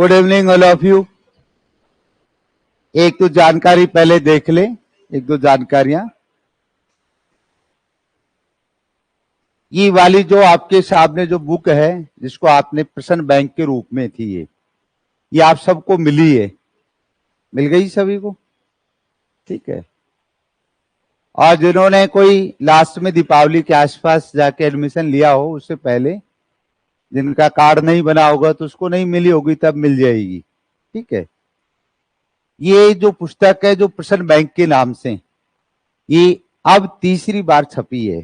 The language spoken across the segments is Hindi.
Good evening all of you. एक तो जानकारी पहले देख ले, एक दो जानकारियां। ये वाली जो आपके सामने जो बुक है, जिसको आपने प्रश्न बैंक के रूप में थी, ये आप सबको मिली है, मिल गई सभी को? ठीक है। और जिन्होंने कोई लास्ट में दीपावली के आसपास जाके एडमिशन लिया हो, उससे पहले जिनका कार्ड नहीं बना होगा तो उसको नहीं मिली होगी, तब मिल जाएगी। ठीक है। ये जो पुस्तक है जो प्रश्न बैंक के नाम से, ये अब तीसरी बार छपी है।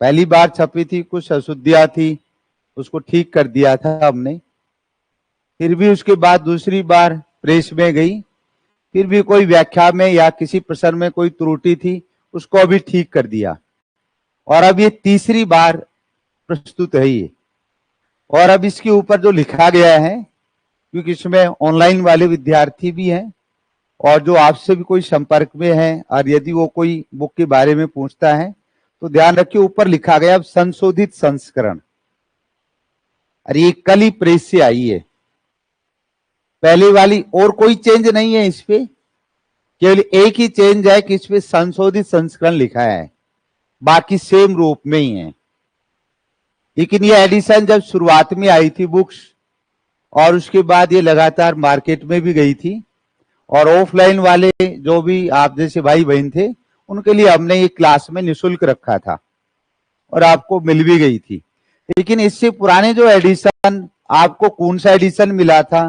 पहली बार छपी थी, कुछ अशुद्धियां थी, उसको ठीक कर दिया था हमने। फिर भी उसके बाद दूसरी बार प्रेस में गई, फिर भी कोई व्याख्या में या किसी प्रश्न में कोई त्रुटि थी, उसको अभी ठीक कर दिया। और अब ये तीसरी बार प्रस्तुत है ये। और अब इसके ऊपर जो लिखा गया है, क्योंकि इसमें ऑनलाइन वाले विद्यार्थी भी हैं और जो आपसे भी कोई संपर्क में है, और यदि वो कोई बुक के बारे में पूछता है तो ध्यान रखिए, ऊपर लिखा गया संशोधित संस्करण। अरे ये कल ही प्रेस से आई है, पहले वाली और कोई चेंज नहीं है इस पे, केवल एक ही चेंज है कि इस पे संशोधित संस्करण लिखा है, बाकी सेम रूप में ही है। लेकिन ये एडिशन जब शुरुआत में आई थी बुक्स, और उसके बाद ये लगातार मार्केट में भी गई थी, और ऑफलाइन वाले जो भी आप जैसे भाई बहन थे, उनके लिए हमने ये क्लास में निःशुल्क रखा था और आपको मिल भी गई थी। लेकिन इससे पुराने जो एडिशन, आपको कौन सा एडिशन मिला था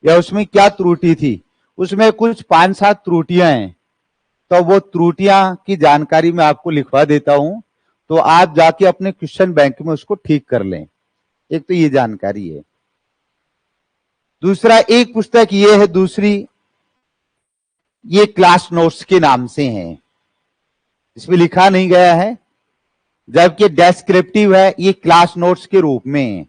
या उसमें क्या त्रुटि थी, उसमें कुछ 5-7 त्रुटियां हैं। तो वो त्रुटियां की जानकारी मैं आपको लिखवा देता हूं, तो आप जाके अपने क्वेश्चन बैंक में उसको ठीक कर लें। एक तो ये जानकारी है। दूसरा, एक पुस्तक ये है, दूसरी ये क्लास नोट्स के नाम से है, इसमें लिखा नहीं गया है, जबकि डेस्क्रिप्टिव है, ये क्लास नोट्स के रूप में है।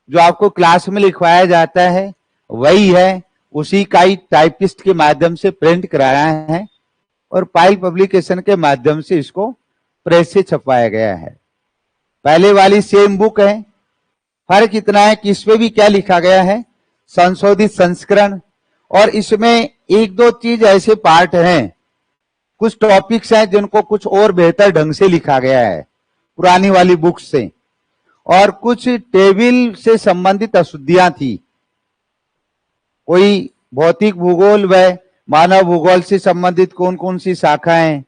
जो आपको क्लास में लिखवाया जाता है वही है, उसी का ही टाइपिस्ट के माध्यम से प्रिंट कराया है और पाइल पब्लिकेशन के माध्यम से इसको प्रेस से छपवाया गया है। पहले वाली सेम बुक है, फर्क इतना है कि इसमें भी क्या लिखा गया है, संशोधित संस्करण। और इसमें एक दो चीज ऐसे पार्ट हैं, कुछ टॉपिक्स हैं जिनको कुछ और बेहतर ढंग से लिखा गया है पुरानी वाली बुक से, और कुछ टेबल से संबंधित अशुद्धियां थी। कोई भौतिक भूगोल व मानव भूगोल से संबंधित कौन कौन सी शाखाएं,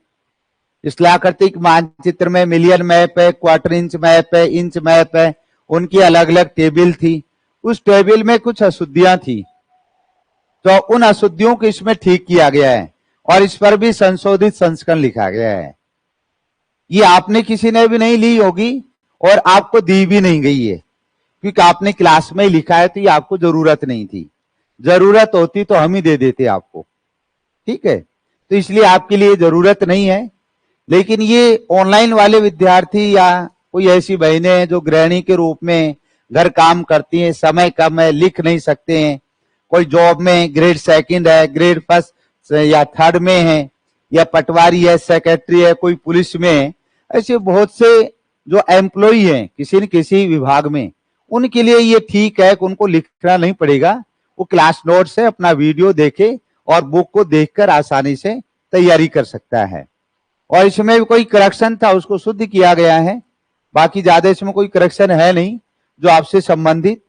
स्थलाकृतिक मानचित्र में मिलियन मैप है, क्वार्टर इंच मैप है, इंच मैप है, उनकी अलग अलग टेबल थी। उस टेबल में कुछ अशुद्धियां थी, तो उन अशुद्धियों को इसमें ठीक किया गया है और इस पर भी संशोधित संस्करण लिखा गया है। ये आपने किसी ने भी नहीं ली होगी और आपको दी भी नहीं गई है, क्योंकि आपने क्लास में ही लिखा है, तो ये आपको जरूरत नहीं थी। जरूरत होती तो हम ही दे देते आपको। ठीक है, तो इसलिए आपके लिए जरूरत नहीं है। लेकिन ये ऑनलाइन वाले विद्यार्थी या कोई ऐसी बहनें हैं जो गृहिणी के रूप में घर काम करती हैं, समय कम है, लिख नहीं सकते हैं, कोई जॉब में ग्रेड 2 है, ग्रेड 1 या 3 में है, या पटवारी है, सेक्रेटरी है, कोई पुलिस में है, ऐसे बहुत से जो एम्प्लॉई हैं किसी न किसी विभाग में, उनके लिए ये ठीक है कि उनको लिखना नहीं पड़ेगा। वो क्लास नोट से अपना वीडियो देखे और बुक को देखकर आसानी से तैयारी कर सकता है। और इसमें भी कोई करेक्शन था, उसको शुद्ध किया गया है, बाकी ज्यादा इसमें कोई करेक्शन है नहीं जो आपसे संबंधित।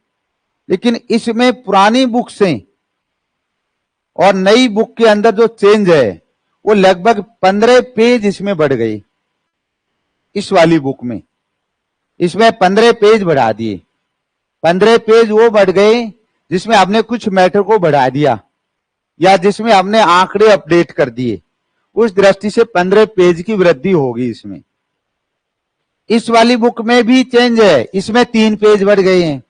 लेकिन इसमें पुरानी बुक से और नई बुक के अंदर जो चेंज है, वो लगभग 15 पेज इसमें बढ़ गई। इस वाली बुक में इसमें 15 पेज बढ़ा दिए। 15 पेज वो बढ़ गए जिसमें हमने कुछ मैटर को बढ़ा दिया या जिसमें हमने आंकड़े अपडेट कर दिए। उस दृष्टि से 15 पेज की वृद्धि होगी इसमें। इस वाली बुक में भी चेंज है, इसमें 3 पेज बढ़ गए हैं,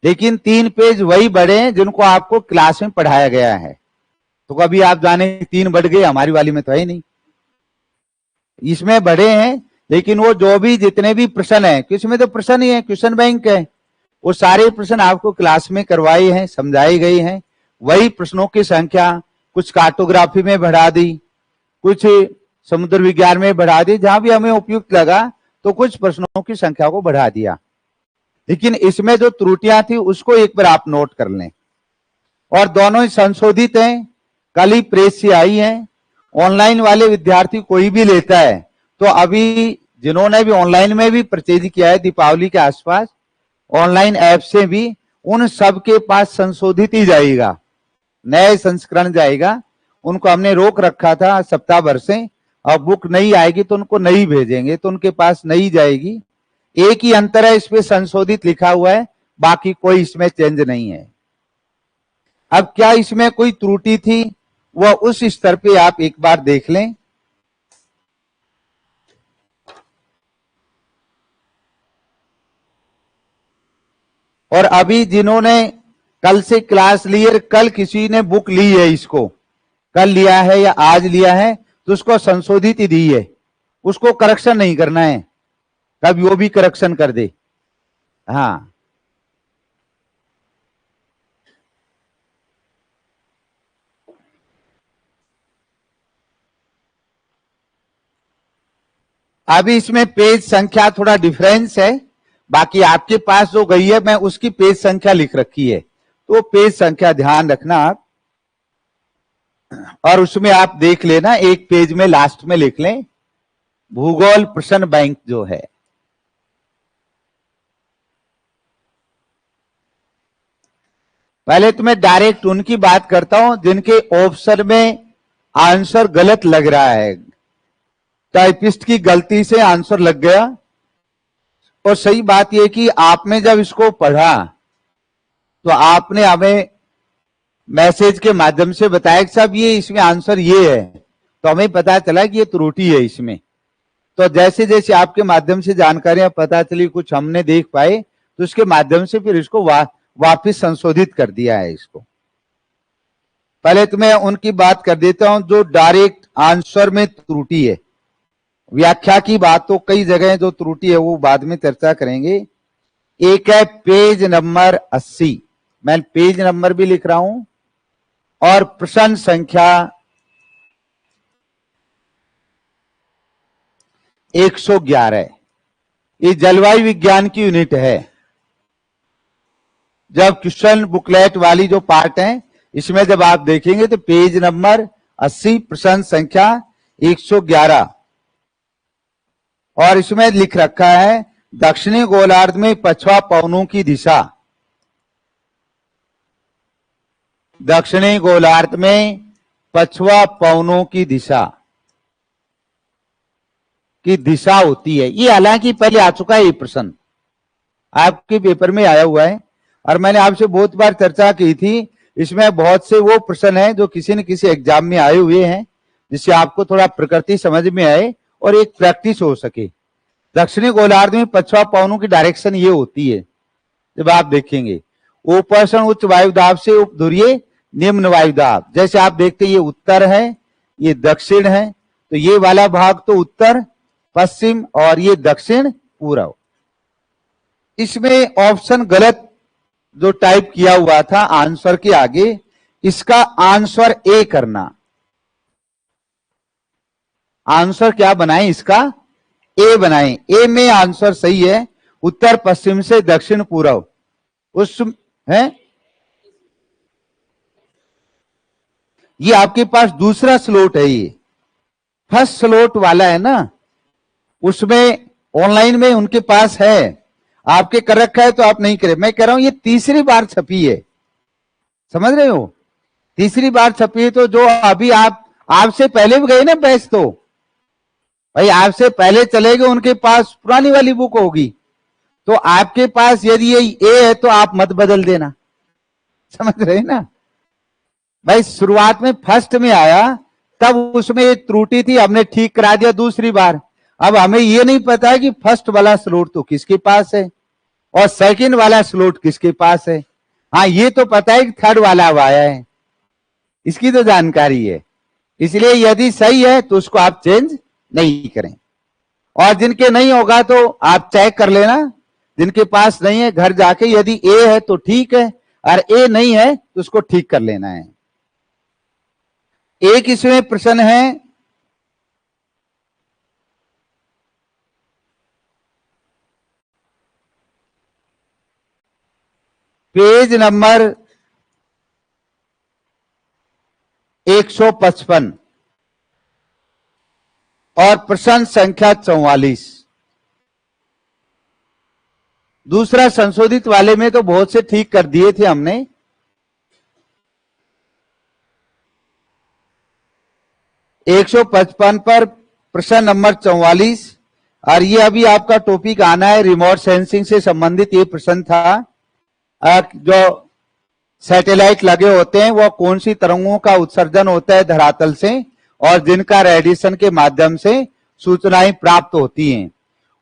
लेकिन 3 पेज वही बढ़े हैं जिनको आपको क्लास में पढ़ाया गया है। तो कभी आप जाने 3 बढ़ गए, हमारी वाली में तो है ही नहीं। इसमें बढ़े हैं, लेकिन वो जो भी जितने भी प्रश्न है, इसमें तो प्रश्न ही है, क्वेश्चन बैंक है, वो सारे प्रश्न आपको क्लास में करवाए हैं, समझाए गए हैं। वही प्रश्नों की संख्या कुछ कार्टोग्राफी में बढ़ा दी, कुछ समुद्र विज्ञान में बढ़ा दी, जहां भी हमें उपयुक्त लगा तो कुछ प्रश्नों की संख्या को बढ़ा दिया। लेकिन इसमें जो त्रुटियां थी उसको एक बार आप नोट कर लें। और दोनों ही संशोधित हैं, कल ही प्रेस से आई हैं। ऑनलाइन वाले विद्यार्थी कोई भी लेता है तो अभी जिन्होंने भी ऑनलाइन में भी परचेज किया है दीपावली के आसपास, ऑनलाइन ऐप से भी, उन सब के पास संशोधित ही जाएगा, नए संस्करण जाएगा। उनको हमने रोक रखा था सप्ताह भर से, अब बुक नहीं आएगी तो उनको नहीं भेजेंगे, तो उनके पास नहीं जाएगी। एक ही अंतर है, इसमें संशोधित लिखा हुआ है, बाकी कोई इसमें चेंज नहीं है। अब क्या इसमें कोई त्रुटि थी, वह उस स्तर पे आप एक बार देख लें। और अभी जिन्होंने कल से क्लास ली है, कल किसी ने बुक ली है, इसको कल लिया है या आज लिया है, तो उसको संशोधित ही दी है, उसको करेक्शन नहीं करना है, तब वो भी करेक्शन कर दे। हाँ, अभी इसमें पेज संख्या थोड़ा डिफरेंस है, बाकी आपके पास जो गई है मैं उसकी पेज संख्या लिख रखी है, तो पेज संख्या ध्यान रखना आप, और उसमें आप देख लेना, एक पेज में लास्ट में लिख लें भूगोल प्रश्न बैंक जो है। पहले तो मैं डायरेक्ट उनकी बात करता हूं जिनके ऑप्शन में आंसर गलत लग रहा है, टाइपिस्ट की गलती से आंसर लग गया। और सही बात यह कि आपने जब इसको पढ़ा तो आपने हमें मैसेज के माध्यम से बताया कि साहब ये इसमें आंसर ये है, तो हमें पता चला कि ये त्रुटि है इसमें। तो जैसे जैसे आपके माध्यम से जानकारियां पता चली, कुछ हमने देख पाए, तो उसके माध्यम से फिर इसको वापिस संशोधित कर दिया है इसको। पहले तो मैं उनकी बात कर देता हूं जो डायरेक्ट आंसर में त्रुटि है। व्याख्या की बात तो कई जगह जो त्रुटि है वो बाद में चर्चा करेंगे। एक है पेज नंबर 80, मैं पेज नंबर भी लिख रहा हूं, और प्रश्न संख्या 111। ये जलवायु विज्ञान की यूनिट है। जब क्वेश्चन बुकलेट वाली जो पार्ट है, इसमें जब आप देखेंगे तो पेज नंबर 80 प्रश्न संख्या 111, और इसमें लिख रखा है दक्षिणी गोलार्ध में पछवा पवनों की दिशा। दक्षिणी गोलार्ध में पछवा पवनों की दिशा होती है। ये हालांकि पहले आ चुका है, ये प्रश्न आपके पेपर में आया हुआ है, और मैंने आपसे बहुत बार चर्चा की थी। इसमें बहुत से वो प्रश्न हैं जो किसी न किसी एग्जाम में आए हुए हैं, जिससे आपको थोड़ा प्रकृति समझ में आए और एक प्रैक्टिस हो सके। दक्षिणी गोलार्ध में पछवा पवनों की डायरेक्शन ये होती है, जब आप देखेंगे ऊपर उच्च वायुदाब से उपध्रुवीय निम्न वायुदाब, जैसे आप देखते हैं ये उत्तर है, ये दक्षिण है, तो ये वाला भाग तो उत्तर पश्चिम और ये दक्षिण पूर्व। इसमें ऑप्शन गलत जो टाइप किया हुआ था आंसर के आगे, इसका आंसर ए करना। आंसर क्या बनाएं, इसका ए बनाएं। ए में आंसर सही है, उत्तर पश्चिम से दक्षिण पूर्व उस है। ये आपके पास दूसरा स्लॉट है, ये फर्स्ट स्लॉट वाला है ना, उसमें ऑनलाइन में उनके पास है, आपके कर रखा है तो आप नहीं करे। मैं कह रहा हूं ये तीसरी बार छपी है, समझ रहे हो, तीसरी बार छपी है। तो जो अभी आपसे पहले भी गए ना बैच, तो भाई आपसे पहले चले गए, उनके पास पुरानी वाली बुक होगी, तो आपके पास यदि ये ए है तो आप मत बदल देना, समझ रहे ना भाई। शुरुआत में फर्स्ट में आया तब उसमें एक त्रुटि थी, हमने ठीक करा दिया दूसरी बार। अब हमें ये नहीं पता है कि फर्स्ट वाला स्लॉट तो किसके पास है और सेकंड वाला स्लॉट किसके पास है। हाँ, ये तो पता है कि थर्ड वाला अब आया है, इसकी तो जानकारी है। इसलिए यदि सही है तो उसको आप चेंज नहीं करें, और जिनके नहीं होगा तो आप चेक कर लेना, जिनके पास नहीं है घर जाके, यदि ए है तो ठीक है, और ए नहीं है तो उसको ठीक कर लेना है। एक इसमें प्रश्न है, पेज नंबर 155 और प्रश्न संख्या 44। दूसरा संशोधित वाले में तो बहुत से ठीक कर दिए थे हमने। एक 155 पर प्रश्न नंबर 44, और ये अभी आपका टॉपिक आना है, रिमोट सेंसिंग से संबंधित ये प्रश्न था। जो सैटेलाइट लगे होते हैं वो कौन सी तरंगों का उत्सर्जन होता है धरातल से, और जिनका रेडिएशन के माध्यम से सूचनाएं प्राप्त होती हैं।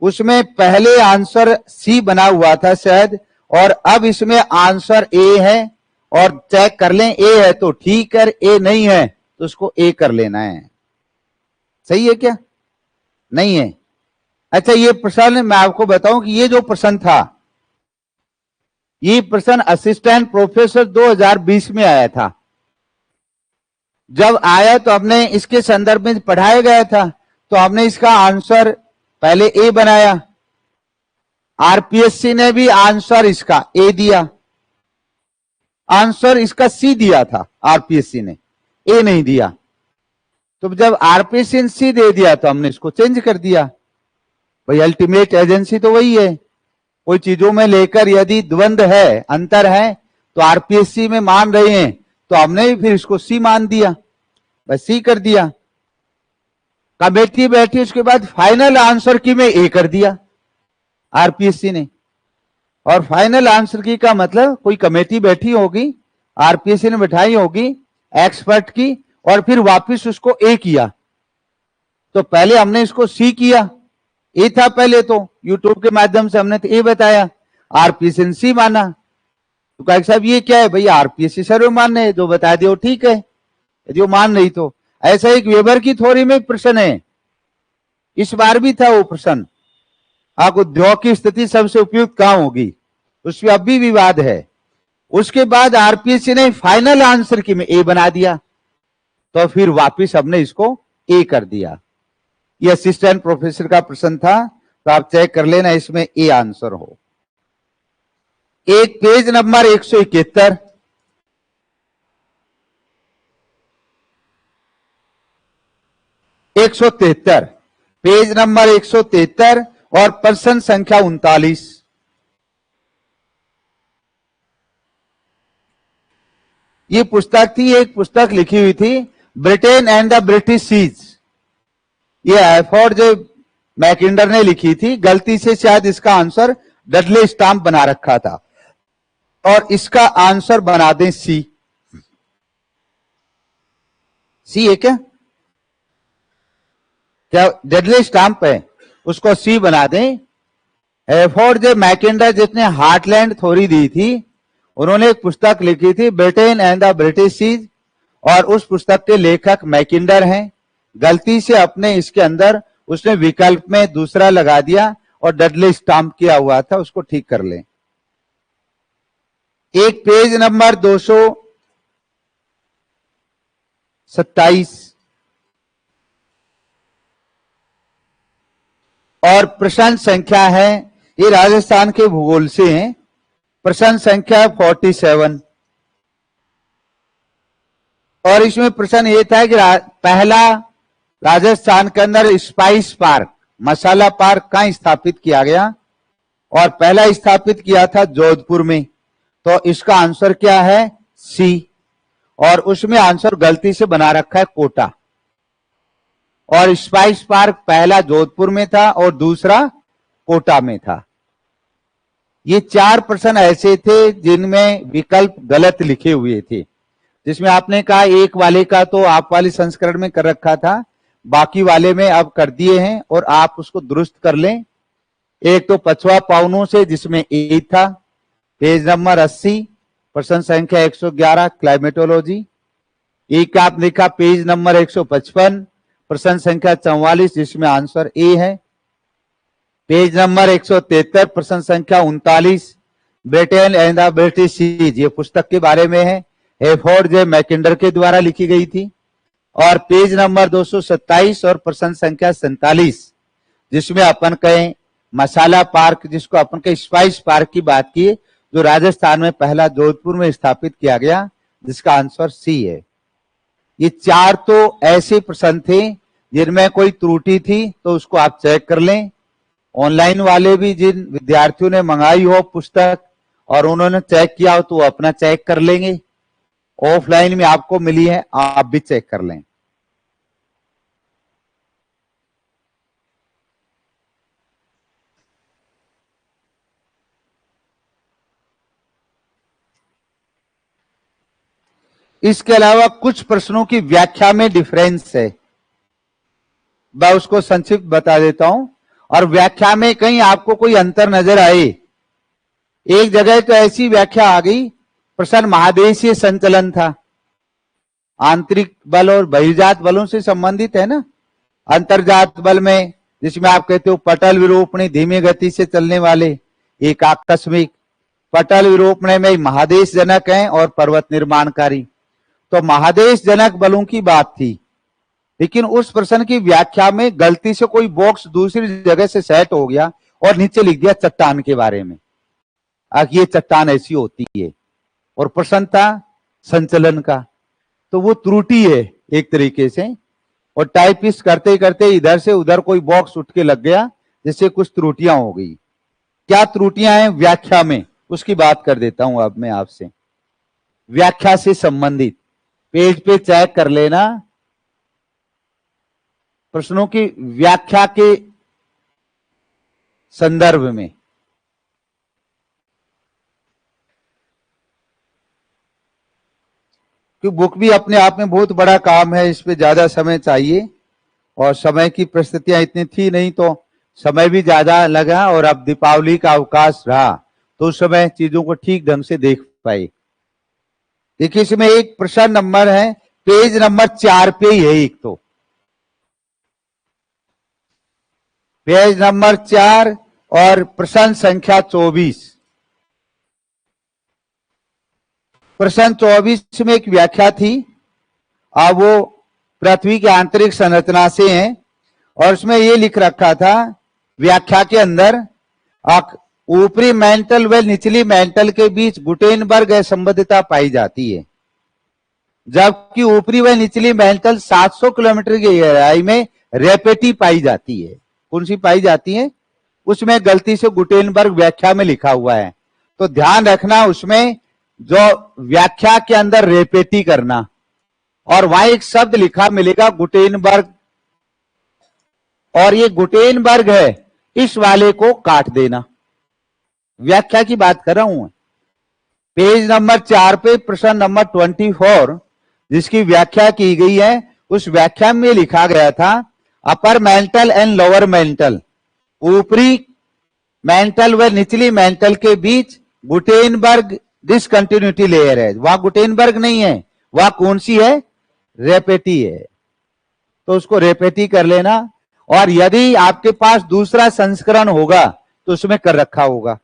उसमें पहले आंसर सी बना हुआ था शायद, और अब इसमें आंसर ए है, और चेक कर लें ए है तो ठीक है, ए नहीं है तो उसको ए कर लेना है। सही है क्या? नहीं है? अच्छा, ये प्रश्न मैं आपको बताऊं कि ये जो प्रश्न था, ये प्रश्न असिस्टेंट प्रोफेसर 2020 में आया था। जब आया तो हमने इसके संदर्भ में पढ़ाया गया था, तो हमने इसका आंसर पहले ए बनाया। आरपीएससी ने भी आंसर इसका ए दिया, आंसर इसका सी दिया था आरपीएससी ने, ए नहीं दिया। तो जब आरपीएससी ने सी दे दिया तो हमने इसको चेंज कर दिया। भाई अल्टीमेट एजेंसी तो वही है। कोई चीजों में लेकर यदि द्वंद्व है, अंतर है, तो आरपीएससी में मान रहे हैं तो हमने भी फिर इसको सी मान दिया, बस सी कर दिया। कमेटी बैठी, उसके बाद फाइनल आंसर की में ए कर दिया आरपीएससी ने। और फाइनल आंसर की का मतलब कोई कमेटी बैठी होगी, आरपीएससी ने बैठाई होगी एक्सपर्ट की, और फिर वापस उसको ए किया। तो पहले हमने इसको सी किया, ए था पहले, तो यूट्यूब के माध्यम से हमने तो ए बताया, आरपीएससी ने सी माना। तो कहा साहब ये क्या है? भाई आरपीएससी सर्व मान्य है, जो बता दियो ठीक है, यदि वो मान नहीं तो। ऐसा एक वेबर की थ्योरी में प्रश्न है, इस बार भी था वो प्रश्न, आप उद्योग की स्थिति सबसे उपयुक्त कहां होगी, उसमें अब भी विवाद है। उसके बाद आरपीएससी ने फाइनल आंसर की में ए बना दिया, तो फिर वापिस हमने इसको ए कर दिया। ये असिस्टेंट प्रोफेसर का प्रश्न था, तो आप चेक कर लेना इसमें ए आंसर हो। एक पेज नंबर 171, पेज नंबर 173 और प्रश्न संख्या 39। ये पुस्तक थी, एक पुस्तक लिखी हुई थी, Britain and the British seas. ये एफोर्ड जो मैकिंडर ने लिखी थी, गलती से शायद इसका आंसर डडले स्टाम्प बना रखा था, और इसका आंसर बना दें सी। सी है क्या? क्या डडले स्टाम्प है, उसको सी बना दें। एफोर्ड जो मैकिंडर जिसने हार्टलैंड थ्योरी दी थी, उन्होंने एक पुस्तक लिखी थी Britain and the British seas, और उस पुस्तक के लेखक मैकिंडर हैं। गलती से अपने इसके अंदर उसने विकल्प में दूसरा लगा दिया और डडले स्टाम्प किया हुआ था, उसको ठीक कर लें। एक पेज नंबर 227 और प्रश्न संख्या है, ये राजस्थान के भूगोल से हैं, प्रश्न संख्या 47। और इसमें प्रश्न ये था कि पहला राजस्थान के अंदर स्पाइस पार्क, मसाला पार्क कहां स्थापित किया गया, और पहला स्थापित किया था जोधपुर में। तो इसका आंसर क्या है? सी। और उसमें आंसर गलती से बना रखा है कोटा। और स्पाइस पार्क पहला जोधपुर में था और दूसरा कोटा में था। ये 4 प्रश्न ऐसे थे जिनमें विकल्प गलत लिखे हुए थे, जिसमें आपने कहा एक वाले का तो आप वाले संस्करण में कर रखा था, बाकी वाले में अब कर दिए हैं, और आप उसको दुरुस्त कर लें। एक तो पछवा पाउनों से, जिसमें ए था, पेज नंबर 80, प्रश्न संख्या 111 क्लाइमेटोलॉजी। एक आप लिखा पेज नंबर 155, प्रश्न संख्या 44, जिसमें आंसर ए है। पेज नंबर 173, प्रश्न संख्या 39, Britain and the British seas, ये पुस्तक के बारे में है, एफोर्ड जे मैकिंडर के द्वारा लिखी गई थी। और पेज नंबर 227 और प्रश्न संख्या 47, जिसमें अपन कहें मसाला पार्क, जिसको अपन के स्पाइस पार्क की बात की, जो राजस्थान में पहला जोधपुर में स्थापित किया गया, जिसका आंसर सी है। ये 4 तो ऐसे प्रश्न थे जिनमें कोई त्रुटि थी, तो उसको आप चेक कर लें। ऑनलाइन वाले भी जिन विद्यार्थियों ने मंगाई हो पुस्तक और उन्होंने चेक किया हो, तो वो अपना चेक कर लेंगे। ऑफलाइन में आपको मिली है, आप भी चेक कर लें। इसके अलावा कुछ प्रश्नों की व्याख्या में डिफरेंस है, मैं उसको संक्षिप्त बता देता हूं। और व्याख्या में कहीं आपको कोई अंतर नजर आए, एक जगह तो ऐसी व्याख्या आ गई, प्रश्न महादेशीय संचलन था, आंतरिक बल और बहिर्जात बलों से संबंधित है ना। अंतर्जात बल में जिसमें आप कहते हो पटल विरूपणी, धीमी गति से चलने वाले, एक आकस्मिक। पटल विरूपणी में महादेश जनक है और पर्वत निर्माणकारी, तो महादेश जनक बलों की बात थी। लेकिन उस प्रश्न की व्याख्या में गलती से कोई बॉक्स दूसरी जगह से सेट हो गया और नीचे लिख दिया चट्टान के बारे में, ये चट्टान ऐसी होती है, और प्रश्न था संचलन का, तो वो त्रुटि है एक तरीके से। और टाइपिस्ट करते करते इधर से उधर कोई बॉक्स उठ के लग गया, जिससे कुछ त्रुटियां हो गई। क्या त्रुटियां हैं व्याख्या में, उसकी बात कर देता हूं अब मैं आपसे। व्याख्या से संबंधित पेज पे चेक कर लेना, प्रश्नों की व्याख्या के संदर्भ में। क्योंकि बुक भी अपने आप में बहुत बड़ा काम है, इस पे ज्यादा समय चाहिए, और समय की परिस्थितियां इतनी थी नहीं, तो समय भी ज्यादा लगा। और अब दीपावली का अवकाश रहा, तो उस समय चीजों को ठीक ढंग से देख पाए। देखिए, इसमें एक प्रश्न नंबर है, पेज नंबर 4 पे ही है, एक तो पेज नंबर 4 और प्रश्न संख्या 24। प्रश्न 24 में एक व्याख्या थी, अब वो पृथ्वी की आंतरिक संरचना से है, और उसमें ये लिख रखा था व्याख्या के अंदर, ऊपरी मेंटल व निचली मेंटल के बीच गुटेनबर्ग असंबद्धता पाई जाती है, जबकि ऊपरी व निचली मेंटल 700 किलोमीटर की गहराई में रेपेटी पाई जाती है। कौन सी पाई जाती है? उसमें गलती से गुटेनबर्ग व्याख्या में लिखा हुआ है, तो ध्यान रखना उसमें जो व्याख्या के अंदर रेपेटी करना, और वहां एक शब्द लिखा मिलेगा गुटेनबर्ग, और ये गुटेनबर्ग है, इस वाले को काट देना। व्याख्या की बात कर रहा हूं। पेज नंबर 4 पे प्रश्न नंबर 24 जिसकी व्याख्या की गई है, उस व्याख्या में लिखा गया था upper mantle and lower mental, ऊपरी मेंटल व निचली मेंटल के बीच गुटेनबर्ग डिसकंटिन्यूटी लेयर है। वहां गुटेनबर्ग नहीं है, वहां कौन सी है? रेपेटी है, तो उसको रेपेटी कर लेना। और यदि आपके पास दूसरा संस्करण होगा तो उसमें कर रखा होगा।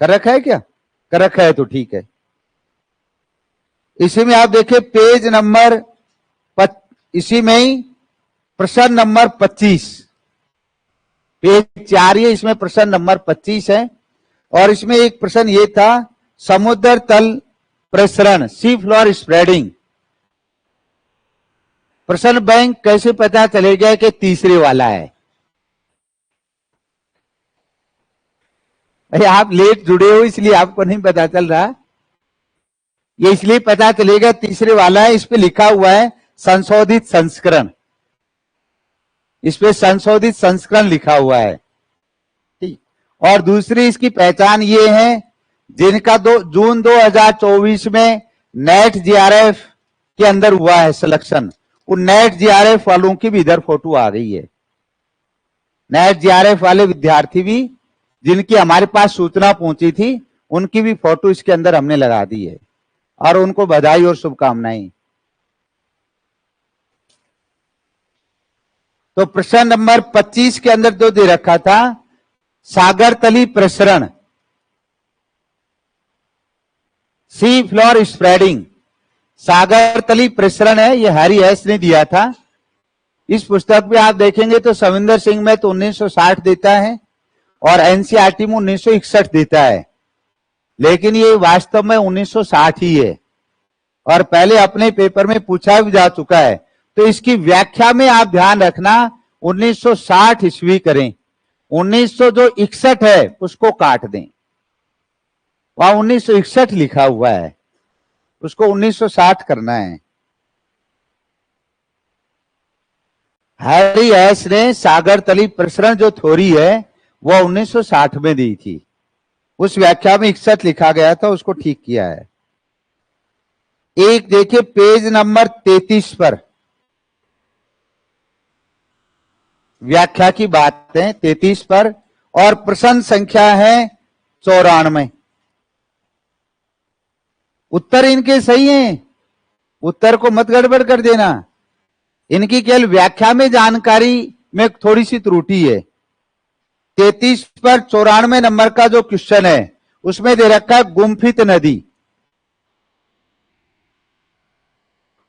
कर रखा है क्या? कर रखा है तो ठीक है। इसी में आप देखिए पेज नंबर इसी में ही प्रश्न नंबर 25, पेज 4 है, इसमें प्रश्न नंबर 25 है। और इसमें एक प्रश्न ये था, समुद्र तल प्रसरण, सी फ्लोर स्प्रेडिंग, प्रश्न बैंक कैसे पता चलेगा कि तीसरे वाला है? अरे आप लेट जुड़े हो इसलिए आपको नहीं पता चल रहा, ये इसलिए पता चलेगा तीसरे वाला है। इस पे लिखा हुआ है संशोधित संस्करण, इस पे संशोधित संस्करण लिखा हुआ है, ठीक। और दूसरी इसकी पहचान ये है, जिनका जून 2024 में नेट जीआरएफ के अंदर हुआ है सिलेक्शन, उन नेट जीआरएफ वालों की भी इधर फोटो आ गई है। नेट जीआरएफ वाले विद्यार्थी भी जिनकी हमारे पास सूचना पहुंची थी, उनकी भी फोटो इसके अंदर हमने लगा दी है, और उनको बधाई और शुभकामनाएं। तो प्रश्न नंबर 25 के अंदर जो दे रखा था, सागर तली प्रसरण, सी फ्लोर स्प्रेडिंग, सागर तली प्रसरण है, ये हैरी एस ने दिया था। इस पुस्तक में आप देखेंगे तो सविंदर सिंह में तो 1960 देता है और एनसीईआरटी में 1961 देता है, लेकिन ये वास्तव में 1960 ही है और पहले अपने पेपर में पूछा भी जा चुका है। तो इसकी व्याख्या में आप ध्यान रखना 1960 ईस्वी करें, 1961 है उसको काट दें, वहां 1961 लिखा हुआ है, उसको 1960 करना है। हैरी एस ने सागर तली प्रसरण जो थ्योरी है वो 1960 में दी थी, उस व्याख्या में 61 लिखा गया था, उसको ठीक किया है। एक देखिए पेज नंबर 33 पर व्याख्या की बात है, 33 पर, और प्रश्न संख्या है 94। उत्तर इनके सही हैं, उत्तर को मत गड़बड़ कर देना, इनकी केवल व्याख्या में जानकारी में थोड़ी सी त्रुटि है। 33 पर 94 नंबर का जो क्वेश्चन है उसमें दे रखा है गुम्फित नदी,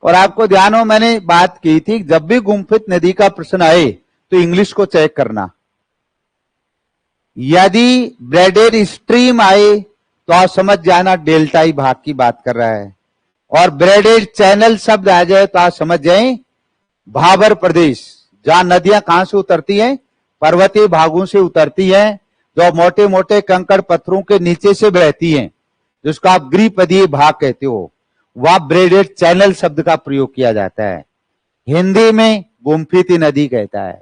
और आपको ध्यान हो मैंने बात की थी जब भी गुम्फित नदी का प्रश्न आए तो इंग्लिश को चेक करना। यदि ब्रेडेड स्ट्रीम आए तो आप समझ जाना डेल्टाई भाग की बात कर रहा है, और ब्रेडेड चैनल शब्द आ जाए तो आप समझ जाए भाबर प्रदेश, जहां नदियां कहां से उतरती हैं, पर्वतीय भागों से उतरती हैं, जो मोटे मोटे कंकड़ पत्थरों के नीचे से बहती हैं, जिसको आप गृहपदीय भाग कहते हो, वह ब्रेडेड चैनल शब्द का प्रयोग किया जाता है। हिंदी में गुम्फित नदी कहता है,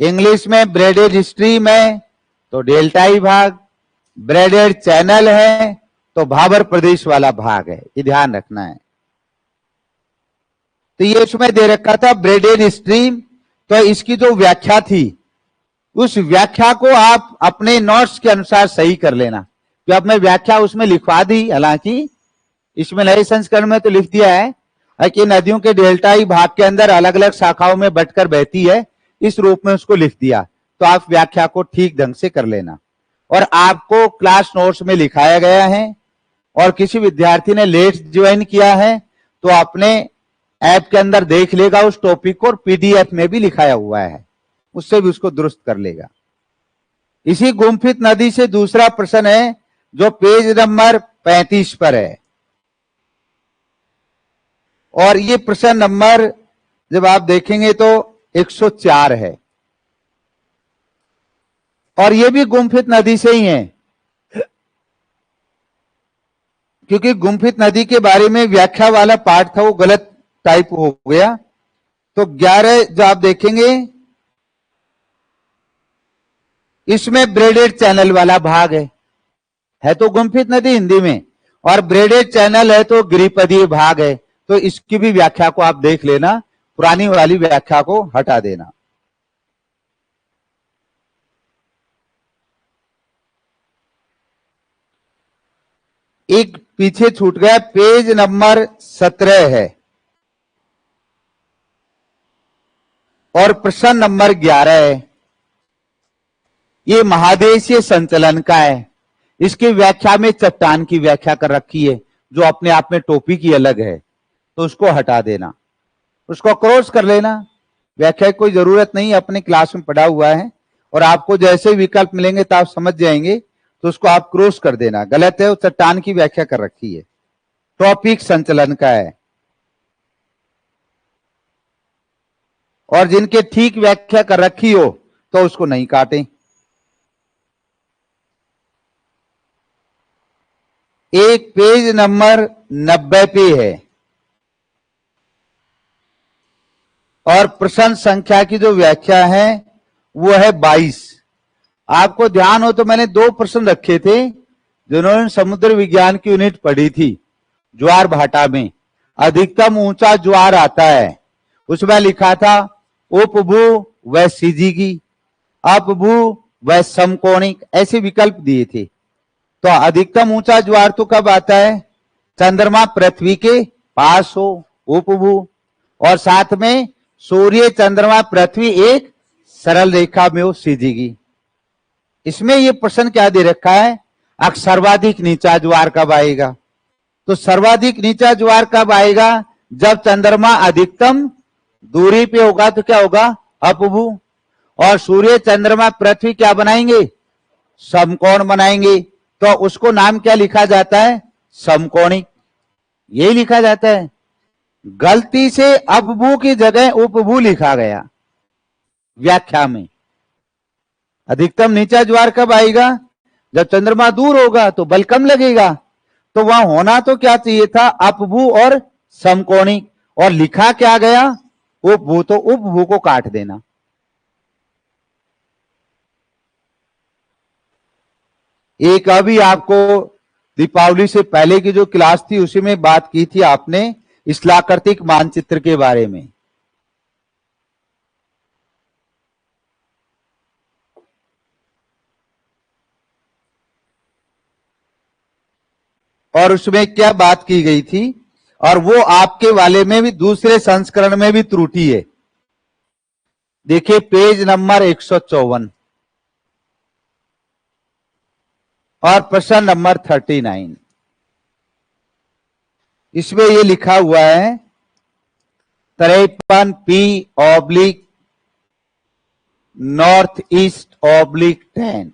इंग्लिश में ब्रेडेड स्ट्रीम है तो डेल्टाई भाग, ब्रेडेड चैनल है तो भाबर प्रदेश वाला भाग है, ये ध्यान रखना है। तो ये उसमें दे रखा था ब्रेडेड स्ट्रीम, तो इसकी जो व्याख्या थी उस व्याख्या को आप अपने नोट्स के अनुसार सही कर लेना, कि अब मैं व्याख्या उसमें लिखवा दी, हालांकि इसमें नए संस्करण में तो लिख दिया है कि नदियों के डेल्टाई भाग के अंदर अलग अलग शाखाओं में बटकर बहती है, इस रूप में उसको लिख दिया, तो आप व्याख्या को ठीक ढंग से कर लेना। और आपको क्लास नोट्स में लिखाया गया है, और किसी विद्यार्थी ने लेट ज्वाइन किया है तो अपने ऐप के अंदर देख लेगा उस टॉपिक को, और पीडीएफ में भी लिखाया हुआ है, उससे भी उसको दुरुस्त कर लेगा। इसी गुम्फित नदी से दूसरा प्रश्न है जो पेज नंबर 35 पर है, और ये प्रश्न नंबर जब आप देखेंगे तो 104 है, और ये भी गुम्फित नदी से ही है, क्योंकि गुम्फित नदी के बारे में व्याख्या वाला पार्ट था वो गलत टाइप हो गया। तो 11 जो आप देखेंगे इसमें ब्रेडेड चैनल वाला भाग है तो गुम्फित नदी हिंदी में, और ब्रेडेड चैनल है तो गृहपदीय भाग है, तो इसकी भी व्याख्या को आप देख लेना, पुरानी वाली व्याख्या को हटा देना। एक पीछे छूट गया, पेज नंबर 17 है, और प्रश्न नंबर 11 है। ये महादेशीय संचलन का है, इसकी व्याख्या में चट्टान की व्याख्या कर रखी है जो अपने आप में टोपी की अलग है, तो उसको हटा देना, उसको क्रॉस कर लेना, व्याख्या की कोई जरूरत नहीं, अपने क्लास में पढ़ा हुआ है, और आपको जैसे विकल्प मिलेंगे तो आप समझ जाएंगे, तो उसको आप क्रॉस कर देना, गलत है, वो चट्टान की व्याख्या कर रखी है, टॉपिक संचलन का है। और जिनके ठीक व्याख्या कर रखी हो तो उसको नहीं काटें। एक पेज नंबर 90 पे है, और प्रश्न संख्या की जो व्याख्या है वो है 22। आपको ध्यान हो तो मैंने 2 प्रश्न रखे थे जिन्होंने समुद्र विज्ञान की यूनिट पढ़ी थी, ज्वार भाटा में अधिकतम ऊंचा ज्वार आता है, उसमें लिखा था उपभू व सीजीगी, अपभू व समकोणिक, ऐसे विकल्प दिए थे। तो अधिकतम ऊंचा ज्वार तो कब आता है, चंद्रमा पृथ्वी के पास हो, उपभू, और साथ में सूर्य चंद्रमा पृथ्वी एक सरल रेखा में हो, सीजीगी। इसमें ये प्रश्न क्या दे रखा है, सर्वाधिक नीचा ज्वार कब आएगा, तो सर्वाधिक नीचा ज्वार कब आएगा, जब चंद्रमा अधिकतम दूरी पे होगा तो क्या होगा, अपभू, और सूर्य चंद्रमा पृथ्वी क्या बनाएंगे, समकोण बनाएंगे, तो उसको नाम क्या लिखा जाता है? समकोणिक, यही लिखा जाता है। गलती से अपभू की जगह उपभू लिखा गया व्याख्या में। अधिकतम नीचा ज्वार कब आएगा? जब चंद्रमा दूर होगा तो बल कम लगेगा। तो वहां होना तो क्या चाहिए था? अपभू और समकोणिक, और लिखा क्या गया? उपभू। तो उपभू को काट देना। एक अभी आपको दीपावली से पहले की जो क्लास थी उसी में बात की थी आपने स्थलाकृतिक मानचित्र के बारे में। और उसमें क्या बात की गई थी, और वो आपके वाले में भी दूसरे संस्करण में भी त्रुटि है। देखिए पेज नंबर 154 और प्रश्न नंबर 39। इसमें ये लिखा हुआ है 53P/, नॉर्थ ईस्ट/10।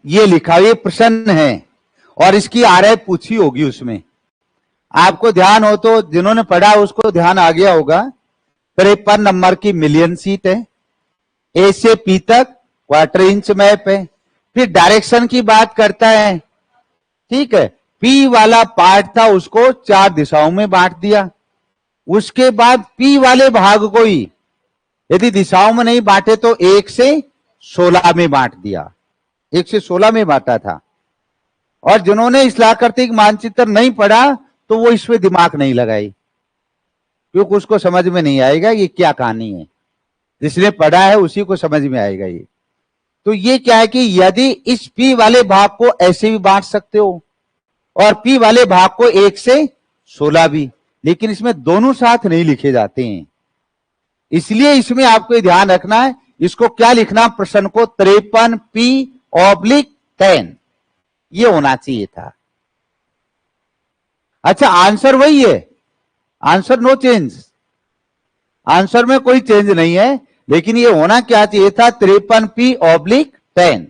ये लिखा, ये प्रश्न है और इसकी आरआई पूछी होगी उसमें। आपको ध्यान हो तो, जिन्होंने पढ़ा उसको ध्यान आ गया होगा। 53 नंबर की मिलियन सीट है, ए से पी तक क्वार्टर इंच मैप है। फिर डायरेक्शन की बात करता है, ठीक है। पी वाला पार्ट था उसको 4 दिशाओं में बांट दिया। उसके बाद पी वाले भाग को ही यदि दिशाओं में नहीं बांटे तो 1 से 16 में बांट दिया। 1 से 16 में बांटा था। और जिन्होंने स्थलाकृतिक मानचित्र नहीं पढ़ा तो वो इसमें दिमाग नहीं लगाई, क्योंकि उसको समझ में नहीं आएगा ये क्या कहानी है। जिसने पढ़ा है उसी को समझ में आएगा ये। तो ये क्या है कि यदि इस पी वाले भाग को ऐसे भी बांट सकते हो और पी वाले भाग को 1 से 16 भी, लेकिन इसमें दोनों साथ नहीं लिखे जाते हैं। इसलिए इसमें आपको ध्यान रखना है, इसको क्या लिखना? प्रश्न को 53P/10 ये होना चाहिए था। अच्छा, आंसर वही है, आंसर नो चेंज, आंसर में कोई चेंज नहीं है, लेकिन ये होना क्या चाहिए था? 53P/10।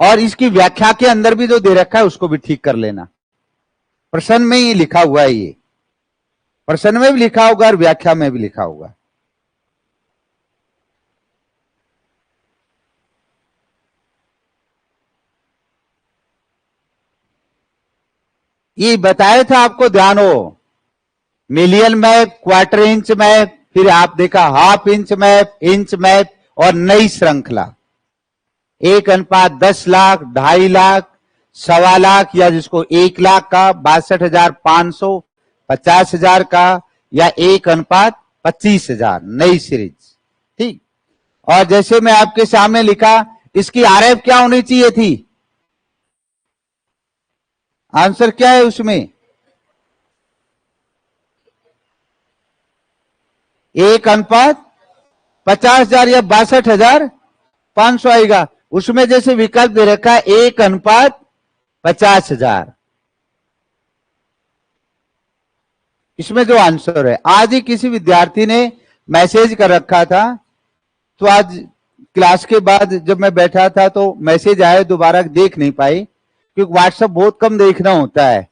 और इसकी व्याख्या के अंदर भी जो दे रखा है उसको भी ठीक कर लेना। प्रश्न में ही लिखा हुआ है, ये प्रश्न में भी लिखा होगा और व्याख्या में भी लिखा होगा। ये बताया था आपको, ध्यान हो। Million map, quarter inch map, फिर आप देखा half inch map, inch map, और नई श्रृंखला 1:10 लाख, 2.5 लाख, 1.25 लाख, या जिसको 1 लाख का, 62,500, 50,000 का, या 1:25,000 नई सीरीज। ठीक। और जैसे मैं आपके सामने लिखा, इसकी आरएफ क्या होनी चाहिए थी? आंसर क्या है उसमें? 1:50,000 या 62,500 आएगा। उसमें जैसे विकल्प दे रखा है 1:50,000। इसमें जो आंसर है, आज ही किसी विद्यार्थी ने मैसेज कर रखा था, तो आज क्लास के बाद जब मैं बैठा था तो मैसेज आया, दोबारा देख नहीं पाई क्योंकि व्हाट्सएप बहुत कम देखना होता है।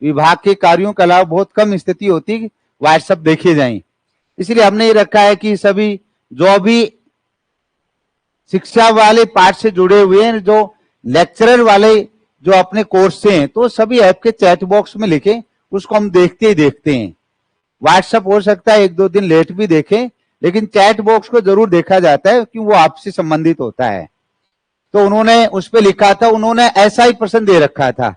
विभाग के कार्यों के अलावा बहुत कम स्थिति होती है व्हाट्सएप देखे जाएं। इसलिए हमने ये रखा है कि सभी जो भी शिक्षा वाले पाठ से जुड़े हुए हैं, जो लेक्चरर वाले जो अपने कोर्स से हैं, तो सभी ऐप के चैट बॉक्स में लिखें, उसको हम देखते ही देखते हैं। व्हाट्सएप हो सकता है 1-2 दिन लेट भी देखें, लेकिन चैट बॉक्स को जरूर देखा जाता है क्योंकि वो आपसे संबंधित होता है। तो उन्होंने उस पर लिखा था, उन्होंने ऐसा ही प्रश्न दे रखा था,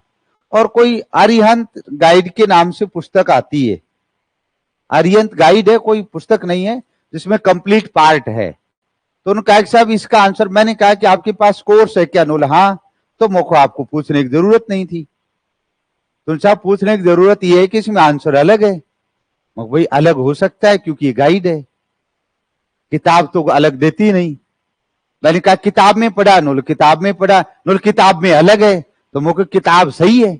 और कोई अरिहंत गाइड के नाम से पुस्तक आती है। अरिहंत गाइड है, कोई पुस्तक नहीं है जिसमें कंप्लीट पार्ट है। तो उन्होंने कहा कि साहब इसका आंसर, मैंने कहा कि आपके पास कोर्स है क्या? नोल हाँ। तो मुझको आपको पूछने की जरूरत नहीं थी। तो साहब पूछने की जरूरत यह है कि इसमें आंसर अलग है। भाई अलग हो सकता है क्योंकि ये गाइड है, किताब तो अलग देती नहीं। मैंने कहा किताब में पढ़ा? नोल किताब में पढ़ा। नोल किताब में अलग है। तो मुझको किताब सही है।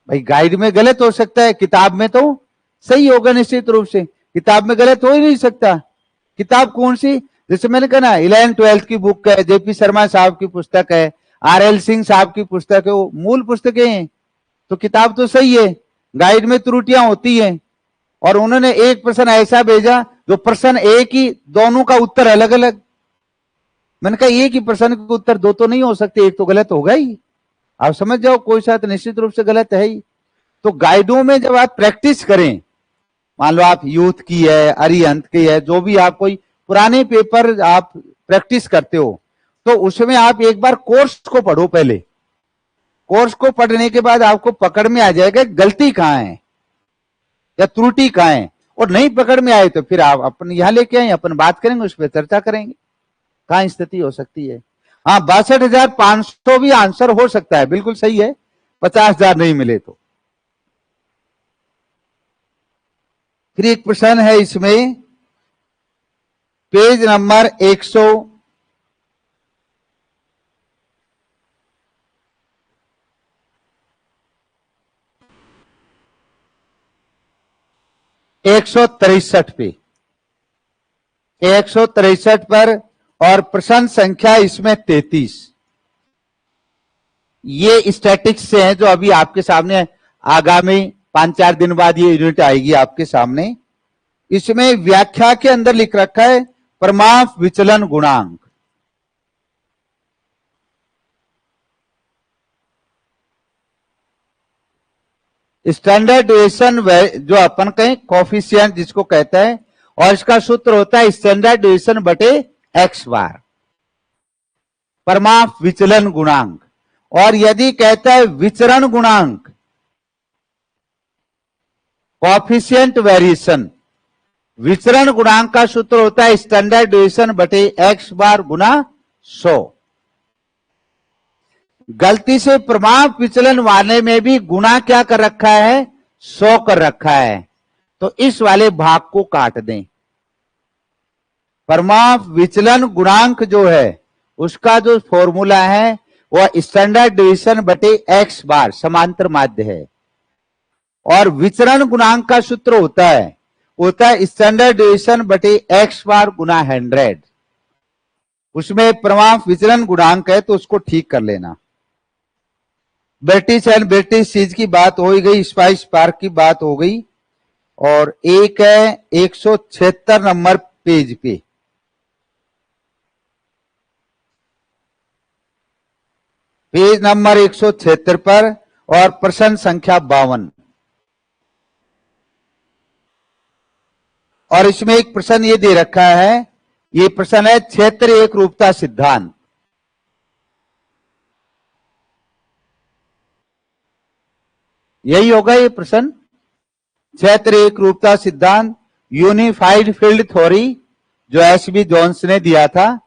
भाई गाइड में गलत हो सकता है, किताब में तो सही होगा निश्चित रूप से। किताब में गलत हो ही नहीं सकता। किताब कौन सी? जैसे मैंने कहा ना 11th-12th की बुक है, जेपी शर्मा साहब की पुस्तक है, आरएल सिंह साहब की पुस्तक है, वो मूल पुस्तकें हैं, तो किताब तो सही है, गाइड में त्रुटियां होती हैं। और उन्होंने एक प्रश्न ऐसा भेजा जो प्रश्न एक ही, दोनों का उत्तर अलग अलग। मैंने कहा एक ही प्रश्न के उत्तर दो तो नहीं हो सकते, एक तो गलत होगा ही, आप समझ जाओ कोई साथ निश्चित रूप से गलत है ही। तो गाइडों में जब आप प्रैक्टिस करें, मान लो आप यूथ की है, अरिहंत की है, जो भी आप कोई पुराने पेपर आप प्रैक्टिस करते हो, तो उसमें आप एक बार कोर्स को पढ़ो। पहले कोर्स को पढ़ने के बाद आपको पकड़ में आ जाएगा गलती कहां है या त्रुटि कहां है, और नहीं पकड़ में आए तो फिर आप अपन यहां लेके आए, अपन बात करेंगे, उस पर चर्चा करेंगे कहां स्थिति हो सकती है। हाँ 62,500 भी आंसर हो सकता है, बिल्कुल सही है, 50,000 नहीं मिले तो। फिर एक प्रश्न है इसमें, पेज नंबर 163 पे, 163 पर, और प्रश्न संख्या इसमें 33। ये स्टैटिक्स से है जो अभी आपके सामने आगामी 5-4 दिन बाद ये यूनिट आएगी आपके सामने। इसमें व्याख्या के अंदर लिख रखा है परमाणु विचलन गुणांक। स्टैंडर्ड डेविएशन जो अपन कहें कोफिशिएंट जिसको कहता है, और इसका सूत्र होता है स्टैंडर्ड डेविएशन बटे एक्स बार, परमाणु विचलन गुणांक। और यदि कहता है विचरण गुणांक, कोफिशिएंट वेरिएशन, विचरण गुणांक का सूत्र होता है स्टैंडर्ड डेविएशन बटे एक्स बार गुना 100। गलती से परमाणु विचलन वाले में भी गुना क्या कर रखा है, 100 कर रखा है, तो इस वाले भाग को काट दें। परमाणु विचलन गुणांक जो है उसका जो फॉर्मूला है वह स्टैंडर्ड डेविएशन बटे एक्स बार समांतर माध्य है, और विचरण गुणांक का सूत्र होता है स्टैंडर्ड डेविएशन बटे एक्स बार गुना 100। उसमें परमाणु विचलन गुणांक है तो उसको ठीक कर लेना। ब्रिटिश एंड ब्रिटिश चीज की बात हो गई, स्पाइस पार्क की बात हो गई, और एक है 176 नंबर पेज पे, पेज नंबर 176 पर, और प्रश्न संख्या 52। और इसमें एक प्रश्न ये दे रखा है, ये प्रश्न है क्षेत्र एक रूपता सिद्धांत। यही होगा ये प्रश्न, क्षेत्र एक रूपता सिद्धांत, यूनिफाइड फील्ड थ्योरी जो एसबी जोन्स ने दिया था,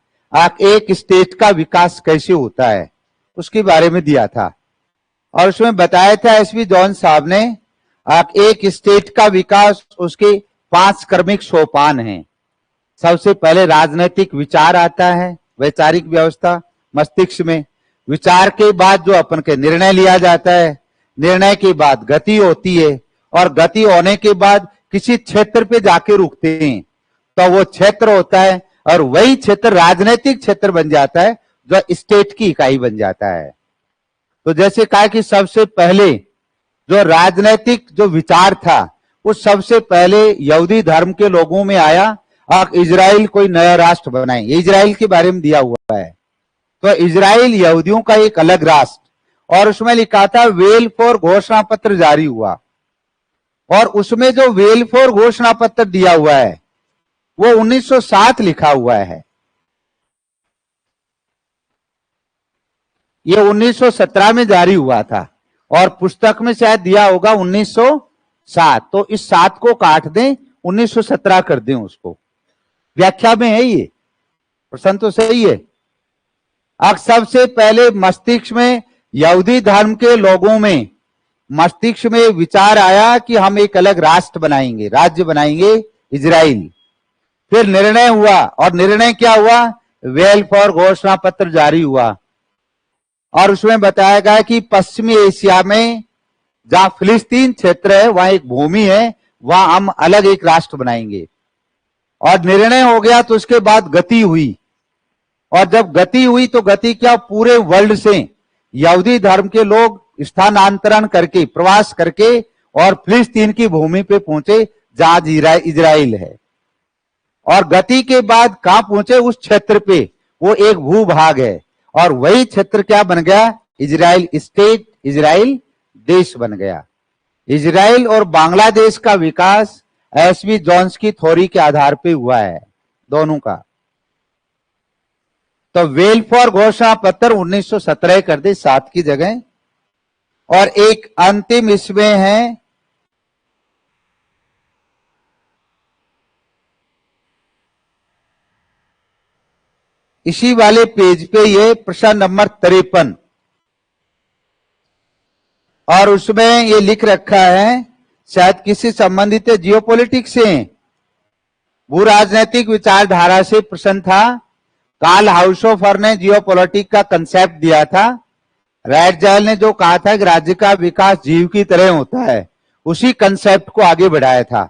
एक स्टेट का विकास कैसे होता है उसके बारे में दिया था। और उसमें बताया था एसबी जोन्स साहब ने एक स्टेट का विकास, उसके 5 क्रमिक सोपान हैं। सबसे पहले राजनीतिक विचार आता है, वैचारिक व्यवस्था मस्तिष्क में, विचार के बाद जो अपन के निर्णय लिया जाता है, निर्णय के बाद गति होती है, और गति होने के बाद किसी क्षेत्र पे जाके रुकते हैं तो वो क्षेत्र होता है, और वही क्षेत्र राजनीतिक क्षेत्र बन जाता है जो स्टेट की इकाई बन जाता है। तो जैसे कहा कि सबसे पहले जो राजनीतिक जो विचार था वो सबसे पहले यहूदी धर्म के लोगों में आया, और इजराइल कोई नया राष्ट्र बनाए, इजराइल के बारे में दिया हुआ है। तो इजराइल यहूदियों का एक अलग राष्ट्र, और उसमें लिखा था वेलफोर घोषणा पत्र जारी हुआ, और उसमें जो वेलफोर घोषणा पत्र दिया हुआ है वो 1907 लिखा हुआ है, ये 1917 में जारी हुआ था, और पुस्तक में शायद दिया होगा 1907। तो इस 7 को काट दें, 1917 कर दें उसको, व्याख्या में है ये प्रश्न तो सही है। अब सबसे पहले मस्तिष्क में यहूदी धर्म के लोगों में मस्तिष्क में विचार आया कि हम एक अलग राष्ट्र बनाएंगे, राज्य बनाएंगे इजराइल। फिर निर्णय हुआ, और निर्णय क्या हुआ, वेलफेयर घोषणा पत्र जारी हुआ, और उसमें बताया गया कि पश्चिमी एशिया में जहां फिलिस्तीन क्षेत्र है वहां एक भूमि है, वहां हम अलग एक राष्ट्र बनाएंगे। और निर्णय हो गया तो उसके बाद गति हुई, और जब गति हुई तो गति क्या, पूरे वर्ल्ड से यहूदी धर्म के लोग स्थानांतरण करके, प्रवास करके और फिलिस्तीन की भूमि पे पहुंचे जहां इजराइल है। और गति के बाद कहां पहुंचे, उस क्षेत्र पे, वो एक भूभाग है, और वही क्षेत्र क्या बन गया, इजराइल स्टेट, इजराइल देश बन गया। इजराइल और बांग्लादेश का विकास एसवी जॉन्स की थ्योरी के आधार पे हुआ है, दोनों का। तो वेलफेयर घोषणा पत्र 1917 कर दे 7 की जगह। और एक अंतिम इसमें है इसी वाले पेज पे, ये प्रश्न नंबर 53, और उसमें ये लिख रखा है, शायद किसी संबंधित जियोपॉलिटिक्स से, भू राजनैतिक विचारधारा से प्रश्न था। कार्ल हाउसहोफर ने जियोपॉलिटिक्स का कंसेप्ट दिया था। राइटजाइल ने जो कहा था कि राज्य का विकास जीव की तरह होता है, उसी कंसेप्ट को आगे बढ़ाया था।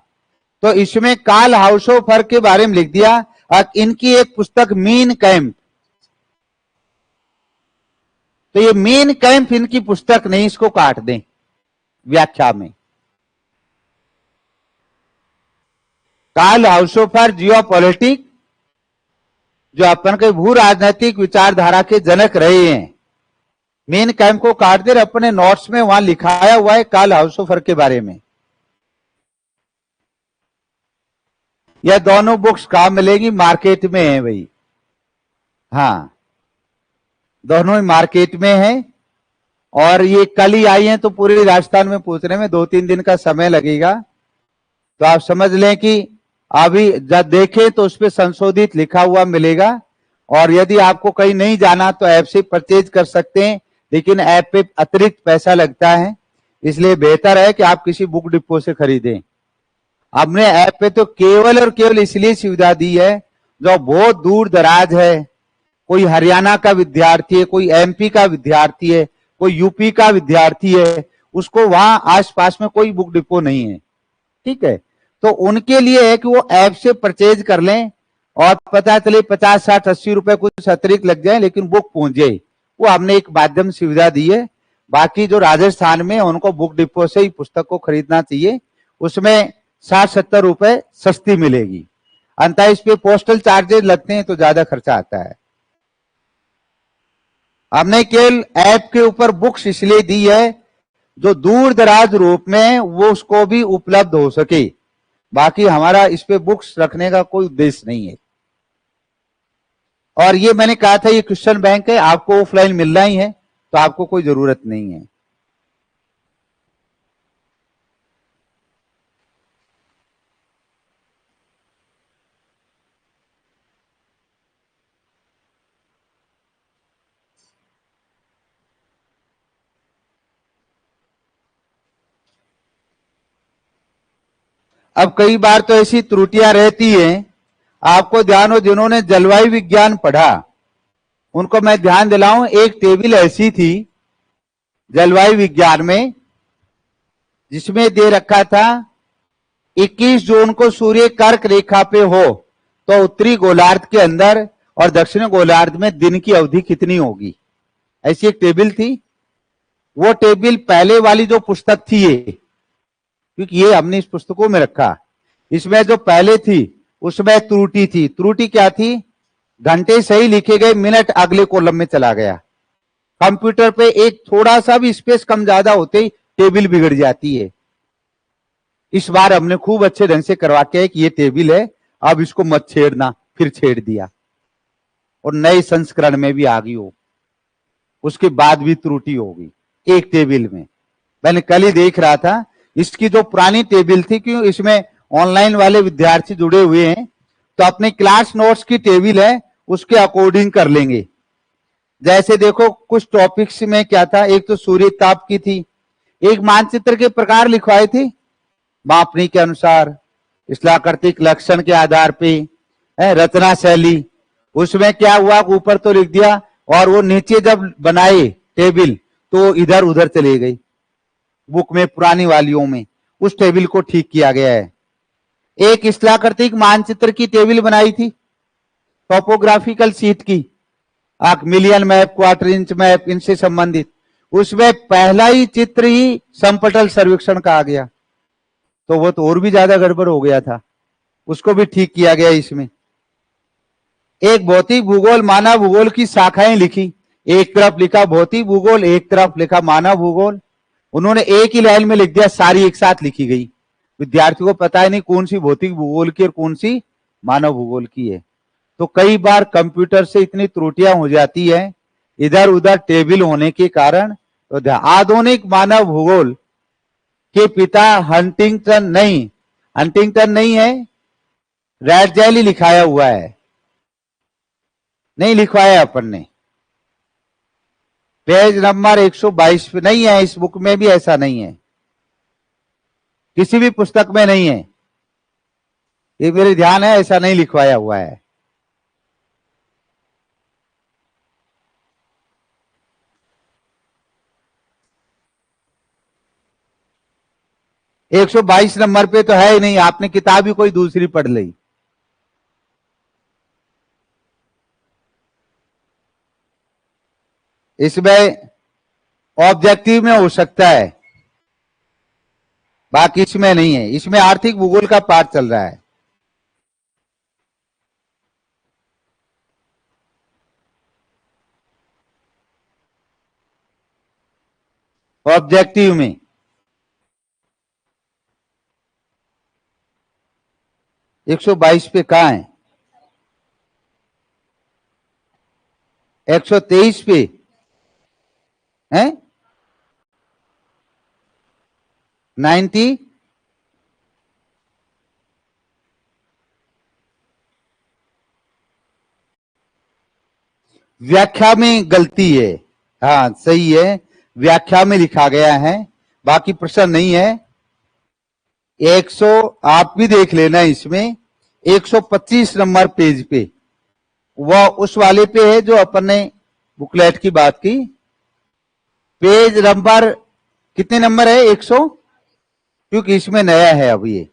तो इसमें कार्ल हाउसहोफर के बारे में लिख दिया। इनकी एक पुस्तक मीन कैंप, तो ये मीन कैंप इनकी पुस्तक नहीं, इसको काट दें व्याख्या में। कार्ल हाउसहोफर जियोपॉलिटिक्स, जो अपन के भू राजनीतिक विचारधारा के जनक रहे हैं, मेन कैंप को काट दे, अपने नोट्स में वहां लिखाया हुआ है कार्ल हाउसहोफर के बारे में। यह दोनों बुक्स कहां मिलेगी, मार्केट में है भाई। हाँ, दोनों ही मार्केट में है, और ये कल ही आई हैं, तो पूरे राजस्थान में पहुंचने में 2-3 दिन का समय लगेगा। तो आप समझ लें कि अभी जब देखें तो उस पर संशोधित लिखा हुआ मिलेगा। और यदि आपको कहीं नहीं जाना तो ऐप से परचेज कर सकते हैं, लेकिन ऐप पे अतिरिक्त पैसा लगता है, इसलिए बेहतर है कि आप किसी बुक डिपो से खरीदें। हमने ऐप पे तो केवल और केवल इसलिए सुविधा दी है, जो बहुत दूर दराज है, कोई हरियाणा का विद्यार्थी है, कोई एमपी का विद्यार्थी है, कोई यूपी का विद्यार्थी है, उसको वहां आसपास में कोई बुक डिपो नहीं है, ठीक है। तो उनके लिए है कि वो ऐप से परचेज कर लें, और पता चले 50, 60, 80 रुपए कुछ अतिरिक्त लग जाए, लेकिन बुक पहुंच जाए। वो हमने एक माध्यम सुविधा दी है। बाकी जो राजस्थान में उनको बुक डिपो से ही पुस्तक को खरीदना चाहिए, उसमें 60-70 रुपए सस्ती मिलेगी। अंततः इस पे पोस्टल चार्जेस लगते हैं तो ज्यादा खर्चा आता है। हमने केवल ऐप के ऊपर बुक्स इसलिए दी है जो दूर दराज रूप में वो उसको भी उपलब्ध हो सके। बाकी हमारा इस पे बुक्स रखने का कोई उद्देश्य नहीं है। और ये मैंने कहा था, ये क्वेश्चन बैंक है, आपको ऑफलाइन मिलना ही है, तो आपको कोई जरूरत नहीं है। अब कई बार तो ऐसी त्रुटियां रहती हैं, आपको ध्यान हो, जिन्होंने जलवायु विज्ञान पढ़ा उनको मैं ध्यान दिलाऊं, एक टेबल ऐसी थी जलवायु विज्ञान में जिसमें दे रखा था 21 जून को सूर्य कर्क रेखा पे हो तो उत्तरी गोलार्ध के अंदर और दक्षिणी गोलार्ध में दिन की अवधि कितनी होगी। ऐसी एक टेबल थी। वो टेबल पहले वाली जो पुस्तक थी ये, क्योंकि ये हमने इस पुस्तकों में रखा, इसमें जो पहले थी उसमें त्रुटि थी। त्रुटि क्या थी, घंटे सही लिखे गए, मिनट अगले कॉलम में चला गया। कंप्यूटर पे एक थोड़ा सा भी स्पेस कम ज्यादा होते ही टेबल बिगड़ जाती है। इस बार हमने खूब अच्छे ढंग से करवा के कि ये टेबल है, अब इसको मत छेड़ना, फिर छेड़ दिया और नए संस्करण में भी आ गई हो, उसके बाद भी त्रुटि होगी एक टेबल में। मैंने कल ही देख रहा था, इसकी जो पुरानी टेबल थी, क्यों इसमें ऑनलाइन वाले विद्यार्थी जुड़े हुए हैं, तो अपने क्लास नोट्स की टेबल है उसके अकॉर्डिंग कर लेंगे। जैसे देखो कुछ टॉपिक्स में क्या था, एक तो सूर्य ताप की थी, एक मानचित्र के प्रकार लिखवाए थे मापनी के अनुसार, स्थलाकृतिक लक्षण के आधार पे, रचना शैली, उसमें क्या हुआ, ऊपर तो लिख दिया और वो नीचे जब बनाए टेबल तो इधर उधर चले गई। बुक में पुरानी वालियों में उस टेबल को ठीक किया गया है। एक स्थलाकृतिक मानचित्र की टेबल बनाई थी, टोपोग्राफिकल शीट की, million map, quarter inch map, इनसे संबंधित। उसमें पहला ही चित्र ही समपटल सर्वेक्षण का आ गया, तो वो तो और भी ज्यादा गड़बड़ हो गया था, उसको भी ठीक किया गया इसमें। एक भौतिक भूगोल मानव भूगोल की शाखाएं लिखी, एक तरफ लिखा भौतिक भूगोल, एक तरफ लिखा मानव भूगोल। उन्होंने एक ही लाइन में लिख दिया, सारी एक साथ लिखी गई। विद्यार्थियों को पता ही नहीं कौन सी भौतिक भूगोल की और कौन सी मानव भूगोल की है। तो कई बार कंप्यूटर से इतनी त्रुटियां हो जाती है इधर उधर टेबल होने के कारण। तो आधुनिक मानव भूगोल के पिता हंटिंगटन नहीं है, रैटजेल लिखाया हुआ है, नहीं लिखवाया अपन ने। पेज नंबर 122 पे नहीं है, इस बुक में भी ऐसा नहीं है, किसी भी पुस्तक में नहीं है, ये मेरे ध्यान है, ऐसा नहीं लिखवाया हुआ है। एक 122 नंबर पे तो है ही नहीं, आपने किताब ही कोई दूसरी पढ़ ली। इसमें ऑब्जेक्टिव में हो सकता है, बाकी इसमें नहीं है। इसमें आर्थिक भूगोल का पाठ चल रहा है। ऑब्जेक्टिव में 122 पे कहां है? 123 पे है, 90 व्याख्या में गलती है। हाँ सही है, व्याख्या में लिखा गया है, बाकी प्रश्न नहीं है। 100 आप भी देख लेना, इसमें 125 नंबर पेज पे वह उस वाले पे है जो अपन ने बुकलेट की बात की। पेज नंबर कितने नंबर है? 100, क्योंकि इसमें नया है अब ये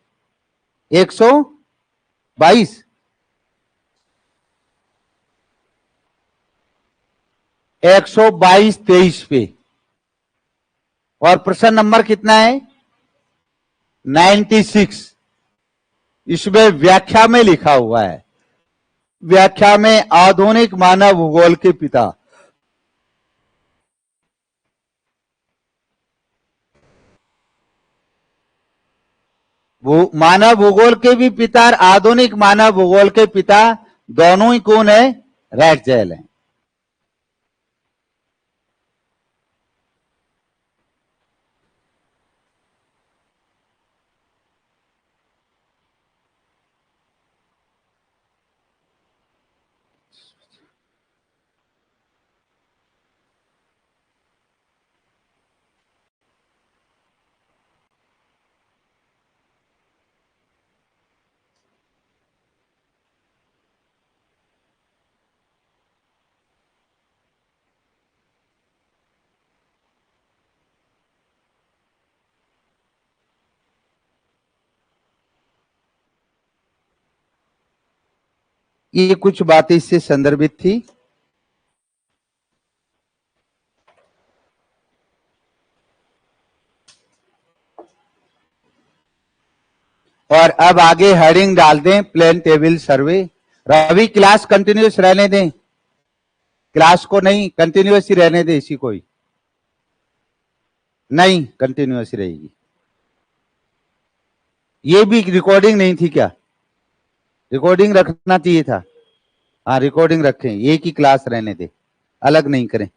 122 122-23 पे। और प्रश्न नंबर कितना है? 96। इसमें व्याख्या में लिखा हुआ है, व्याख्या में आधुनिक मानव भूगोल के पिता। मानव भूगोल के भी पिता और आधुनिक मानव भूगोल के पिता दोनों ही कौन है? रैटजेल है। ये कुछ बातें इससे संदर्भित थी। और अब आगे हेडिंग डाल दें, plane table survey. Ravi class continuous रहने दें, क्लास को नहीं, कंटिन्यूस ही रहने दें, इसी को ही नहीं, कंटिन्यूस ही रहेगी। ये भी रिकॉर्डिंग नहीं थी क्या? रिकॉर्डिंग रखना चाहिए था। हाँ रिकॉर्डिंग रखें, एक ही क्लास रहने दे, अलग नहीं करें।